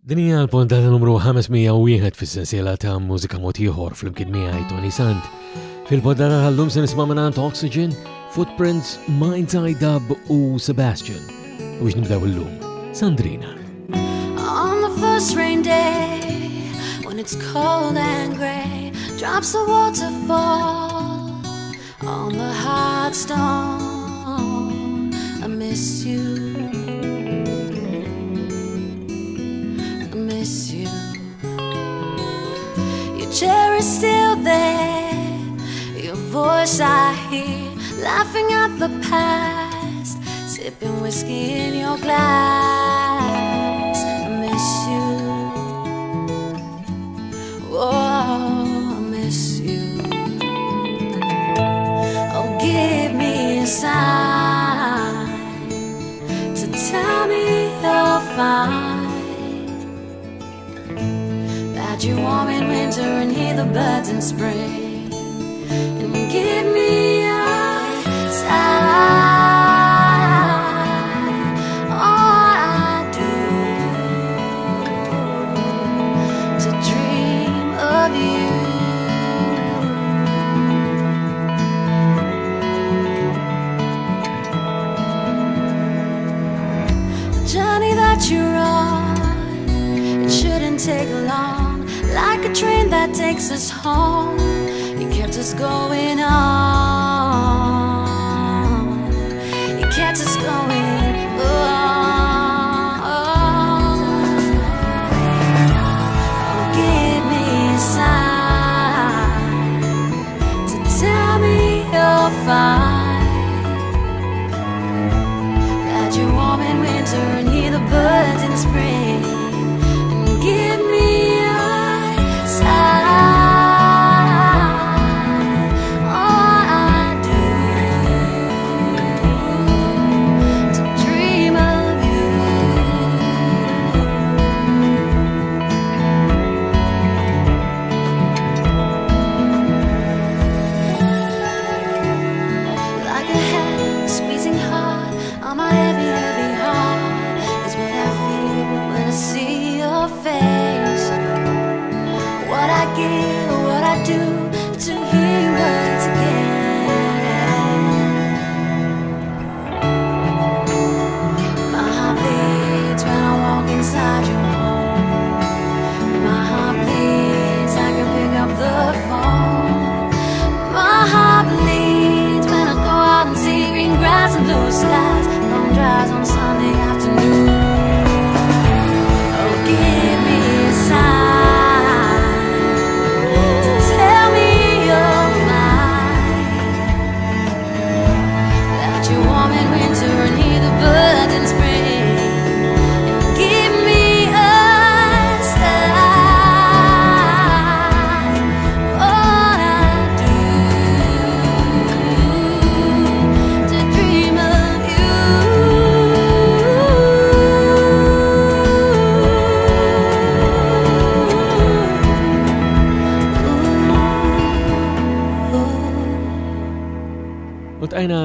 Din hija l-puntata numru 501 fis-sensiela ta' mużika mod ieħor fl-imkien miegħi Toni Sant. Fil-puntata tal-lum se nisma' mingħand Oxygen, Footprints, Mind's Eye Dub u Sebastian. U biex nibdew illum, Sandrina. On the first rain day, when it's cold and grey, drops of water fall on the hard stone. I miss you. Your chair is still there, your voice I hear, laughing at the past, sipping whiskey in your glass. I miss you, oh, I miss you. Oh, give me a sign to tell me you're fine. You're warm in winter and hear the birds in spring, and give me a sign. All I do to dream of you. The journey that you're on, it shouldn't take long. Like a train that takes us home, you kept us going on. You kept us going on. Oh, give me a sign to tell me you're fine. That you're warm in winter and hear the birds in spring. And give me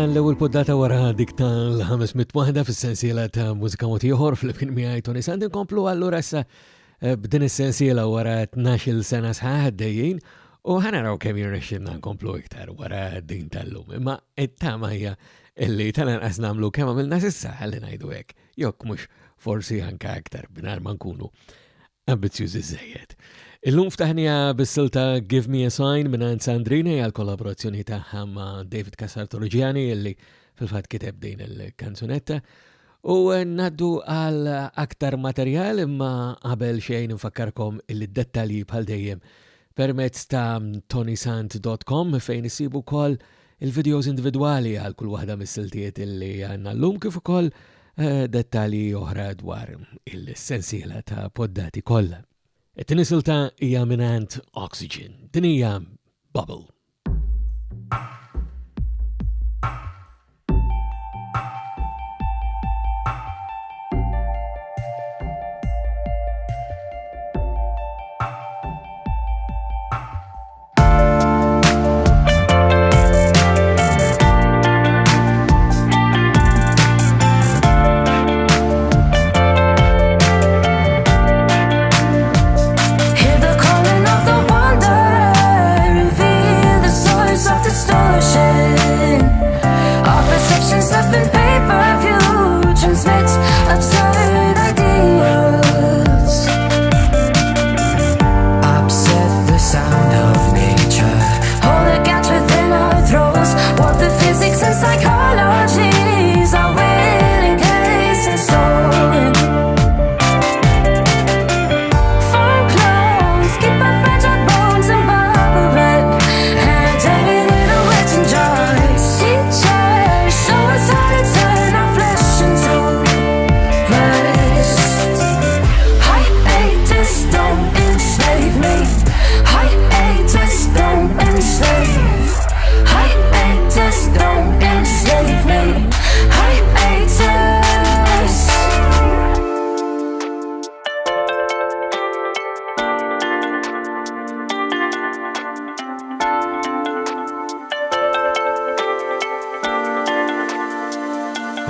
l-ewwel poddata wara dik tal-500 waħda fis-sensiela ta' mużika mod ieħor fl-imkien miegħi Toni Sant inkomplu allura issa b'din is-sensiela wara 12 sena sħaħ għaddejjin u ħanaraw kemm jirnexxinna nkomplu iktar wara din tal-lum. Imma it-tama hija illi tal-anqas nagħmlu kemm għamilna s'issa ħalli ngħidu hekk, jekk mhux forsi anke aktar bingħajr ma nkunu ambizzjużi żejjed. Illum ftaħnija bis-silta Give Me a Sign minn Sandrina għal kollaborazzjoni tagħha ma' David Casartorgiani illi fil-fatt kiteb din il-kanzunetta u naddu għal aktar materjal imma qabel xejn infakkarkom il-dettalji bħal dejjem permezz ta' ToniSant.com fejn isibu wkoll il-videos individwali għal kull waħda mis-siltiet illi għandna llum kif ukoll dettalji oħra dwar il-sensiela ta' poddati kollha. It-tieni silta hija mingħand Oxygen, din hija Bubble.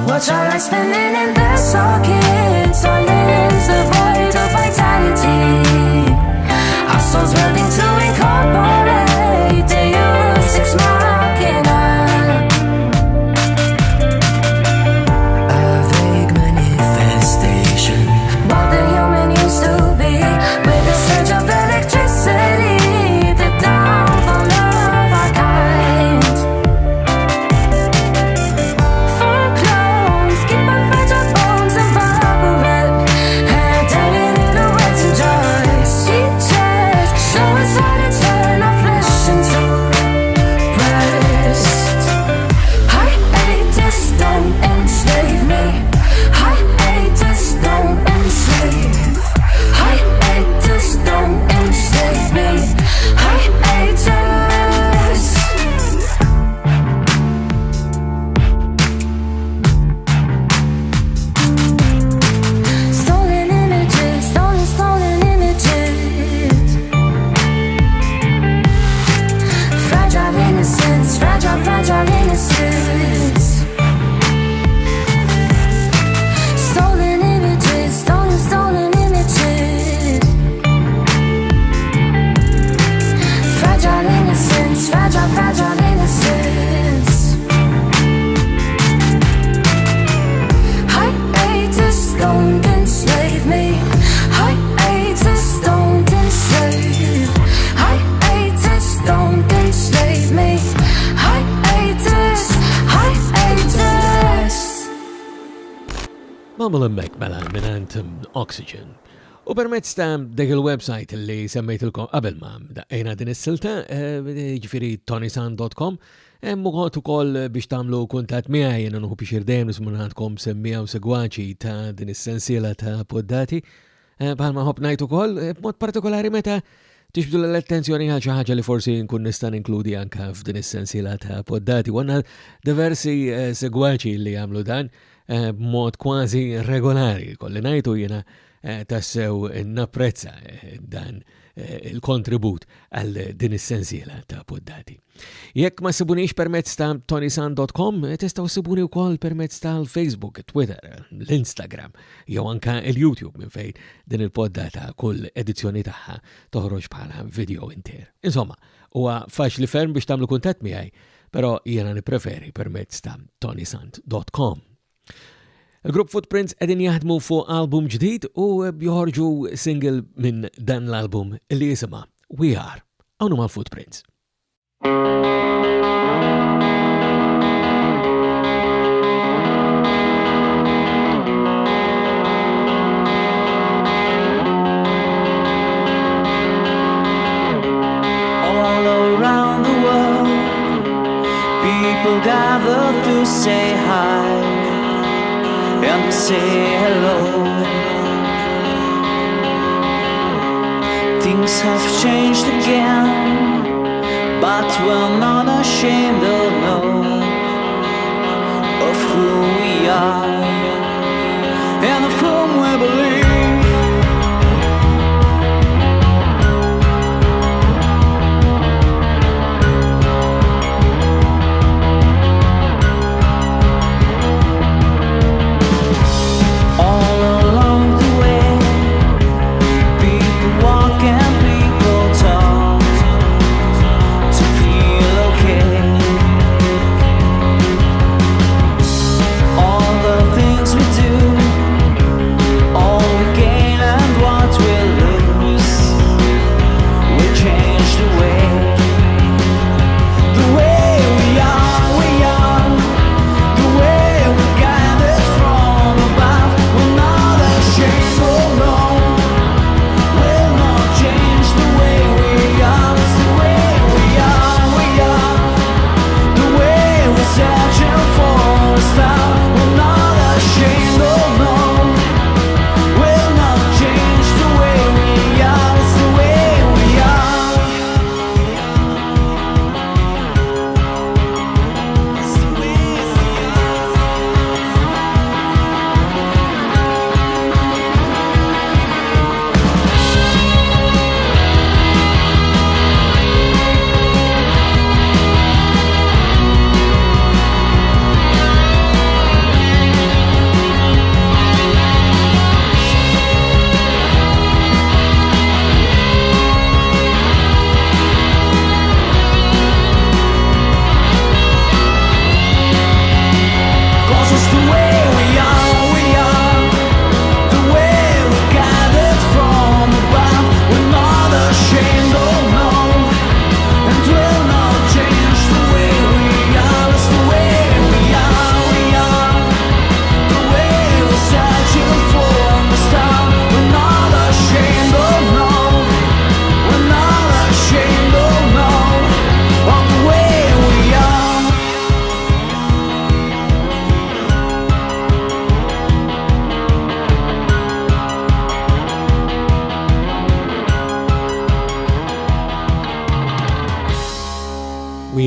Watch our life spinning in the sockets. Our limbs devoid of vitality. Our souls willing to incorporate the use six machina. A vague manifestation. What the human used to be, with a surge of electricity. The downfall of our kind. Firm clothes keep our fragile bones and bubble wrap. And dying in a wet and dry. Sweet chest, show us how to turn our flesh into rest. Hiatus, don't enslave me. Hiatus, don't enslave. Hiatus, don't enslave me. Hiatus. Stolen images, stolen images. Fragile innocence, fragile innocence. Stolen images, stolen images. Fragile innocence, fragile innocence. Hiatus, don't enslave me. Hiatus, don't enslave. Hiatus, don't enslave me. Hiatus, hiatus. Mamul emmek mela minant Oxygen. U permezz ta' dik il-website li semmejtilkom qabel ma' daqqejna din is-silta, ġifieri ToniSant.com, hemm ukoll biex tagħmlu kuntatt miegħi jiena nħu biex irdejjem nismu għandkom semmija u segwaċi ta' din is-sensiela ta' poddati. Bħalma ħobb ngħid ukoll b'mod partikolari meta tixbdu l-attenzjoni għal xi ħaġa li forsi nkun nista' inkludi anke f'din is-sensiela ta' poddati. Għandna diversi segwaċi li jagħmlu dan b'mod kważi regolari. Kolli ngħidu jiena tassew napprezza dan il-kontribut għal din is-sensiela ta' poddati. Jekk ma sibunix permezz ta' ToniSant.com, tistgħu sibuni wkoll permezz tal-Facebook, Twitter, l-Instagram, jew anke il-YouTube minn fejn din il-poddata kull edizzjoni tagħha toħroġ bħala video inter. Insomma, huwa faċli ferm biex tagħmlu kuntatt miegħi, però jiena nippreferi permezz ta' ToniSant.com. Il-grupp Footprints qegħdin jaħdmu fuq album ġdid u joħorġu single minn dan l-album li jisimha We Are. Hawn huma l-Footprints. All around the world, people gather to say hi and say hello. Things have changed again, but we're not ashamed or no of who we are and of whom we believe. All the things we do, all we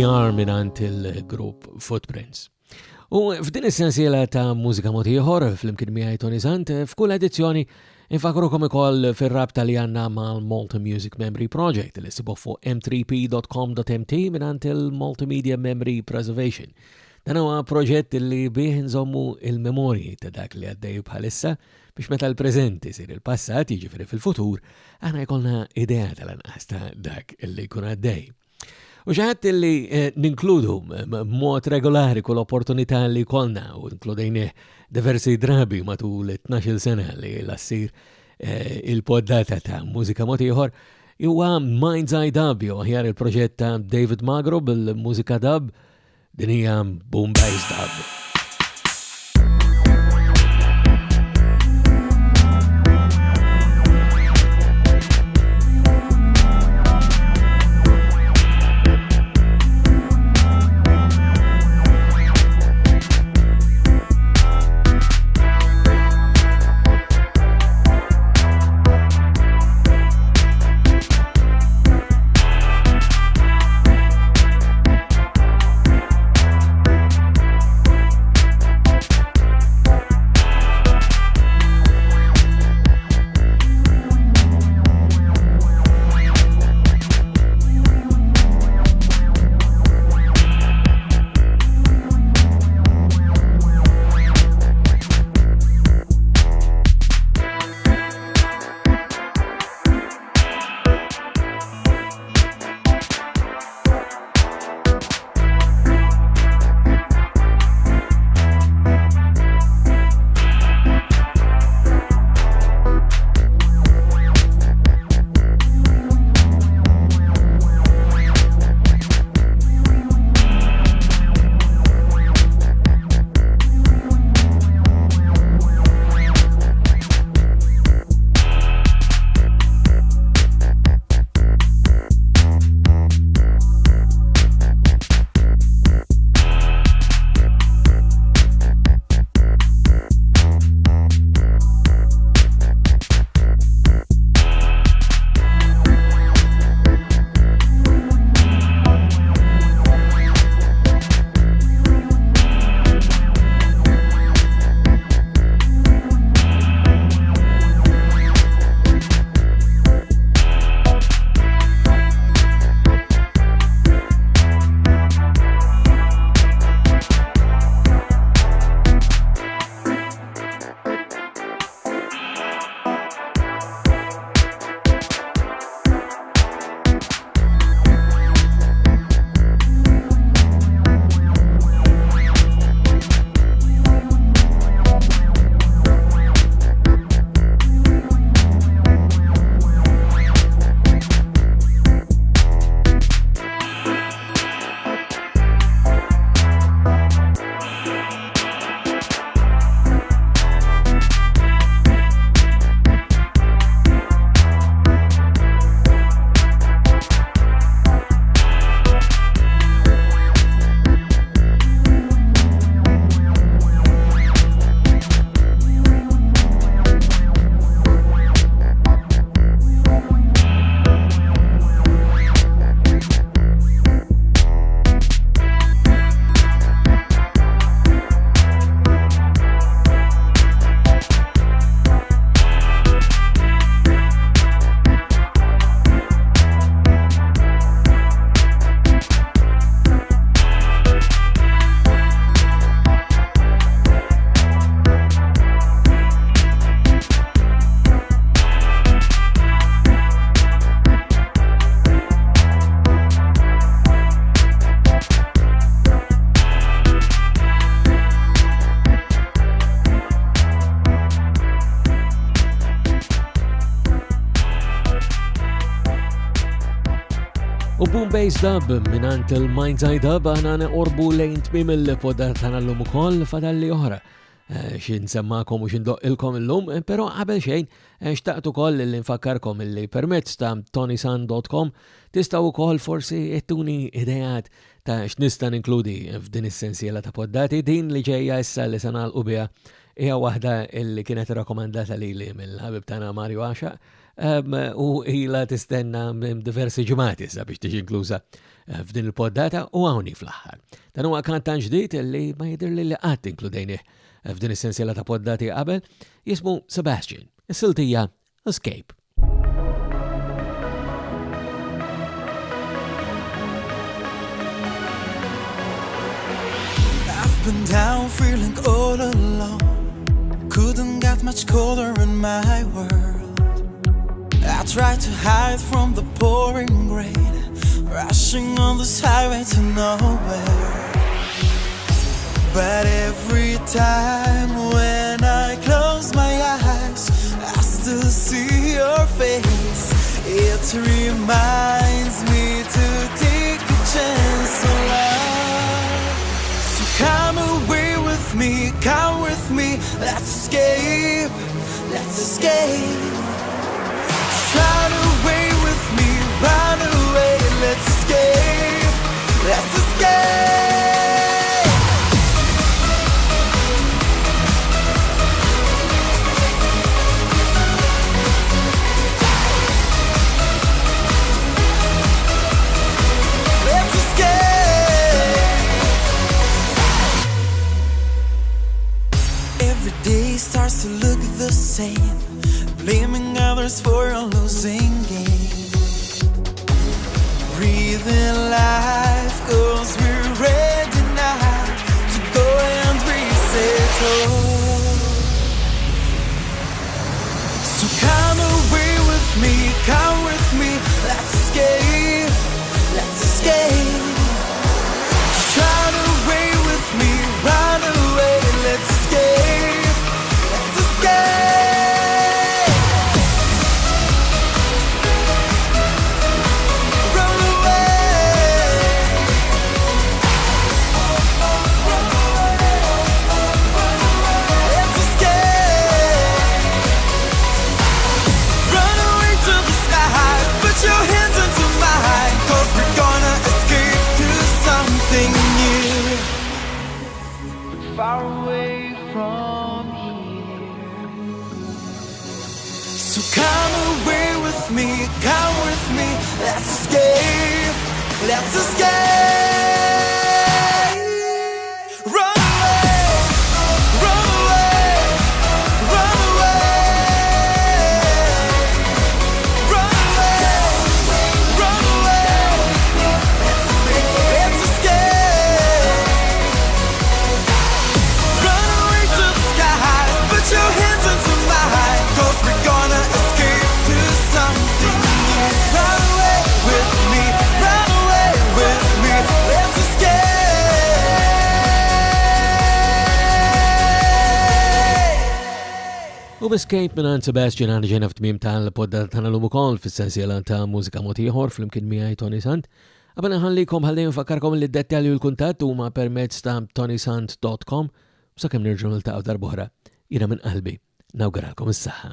AR minant il-grupp Footprints. U f'din is-sensiela ta' mużika mod ieħor fl-imkien miegħi Toni Sant, f'kull edizzjoni infakrukom ikoll fir-rabta li għandna mal-Multi Music Memory Project li sibu fuq m3p.com.mt minant il-Multimedia Memory Preservation. Dan huwa proġett li bih nżommu il-memorji ta' dak li għaddej bħalissa biex meta l-preżent isir il-passat, jiġifieri fil-futur, aħna jkollna idea tal-anqas ta' dak li jkun għaddej. U xaħat li ninkludu mod regolari kull opportunità li kolna u inkludejnieh diversi drabi matul 12 sena li l-assir il-poddata ta' mużika mod ieħor huwa Mind's Eye Dub jew aħjar il-proġett ta' David Magro bil-mużika dub din hija Boom Bass Dub. U Boom Bass Dub minant il-Mind's Eye Dub għana orbu lejn tmim il-poddata tagħna llum ukoll fadalli oħra. Xin semmakom u xin doqqilkom il-lum, pero qabel xejn xtaqtu koll li nfakkarkom li permezz ta' ToniSant.com tistaw koll forsi ettuni idejat ta' x'nista' ninkludi f'din is-sensiela ta' poddati. Din li ġejja issa li se nagħlqu biha hija waħda li kienet rakkomandata lili mill-ħabib tagħna Mario Għaxa u ila tistenna diversi ġimgħati biex tiġi inkluża f'din il-poddata u hawnhi fl-aħħar. Dan huwa kantant ġdid li ma jidher li qatt inkludejnih f'din is-sensiela ta' poddati qabel, jismu Sebastian. Is-siltija Escape. Been down feeling all alone. Couldn't get much colder in my world. I tried to hide from the pouring rain, rushing on this highway to nowhere. But every time when I close my eyes, I still see your face. It reminds me to take a chance on life. Come away with me, come with me, let's escape, let's escape. Just run away with me, run away, let's escape, let's escape. Let's escape. Every day starts to look the same, blaming others for a losing game. Breathing life cause we're ready now to go and reset home. So come away with me, let's escape, let's escape. Just run away with me, run away, let's escape. Let's escape. Run away. Let's escape. Run away to the skies. Put your hands into mine, 'cause we're gonna escape to something new. Far away from here. So come away with me, let's escape, let's escape. Run away, run away, run away. Run away, run away. Let's escape. Run away to the skies, put your hands into mine, 'cause we're gonna escape to something new. Run away with me, run away with me, let's escape. U b'Escape minn Sebastian għana ġejna f'tmiem tal-poddata tagħna l-lum ukoll fis-sensiela ta' mużika mod ieħor flimkien miegħi Toni Sant. Qabel nħallikom ħalli nfakkarkom li d-dettalji u l-kuntatt huma permezz ta' ToniSant.com. Sakemm nirġgħu niltaqgħu darb'oħra, jiena minn qalbi nawguralkom is-saħħa.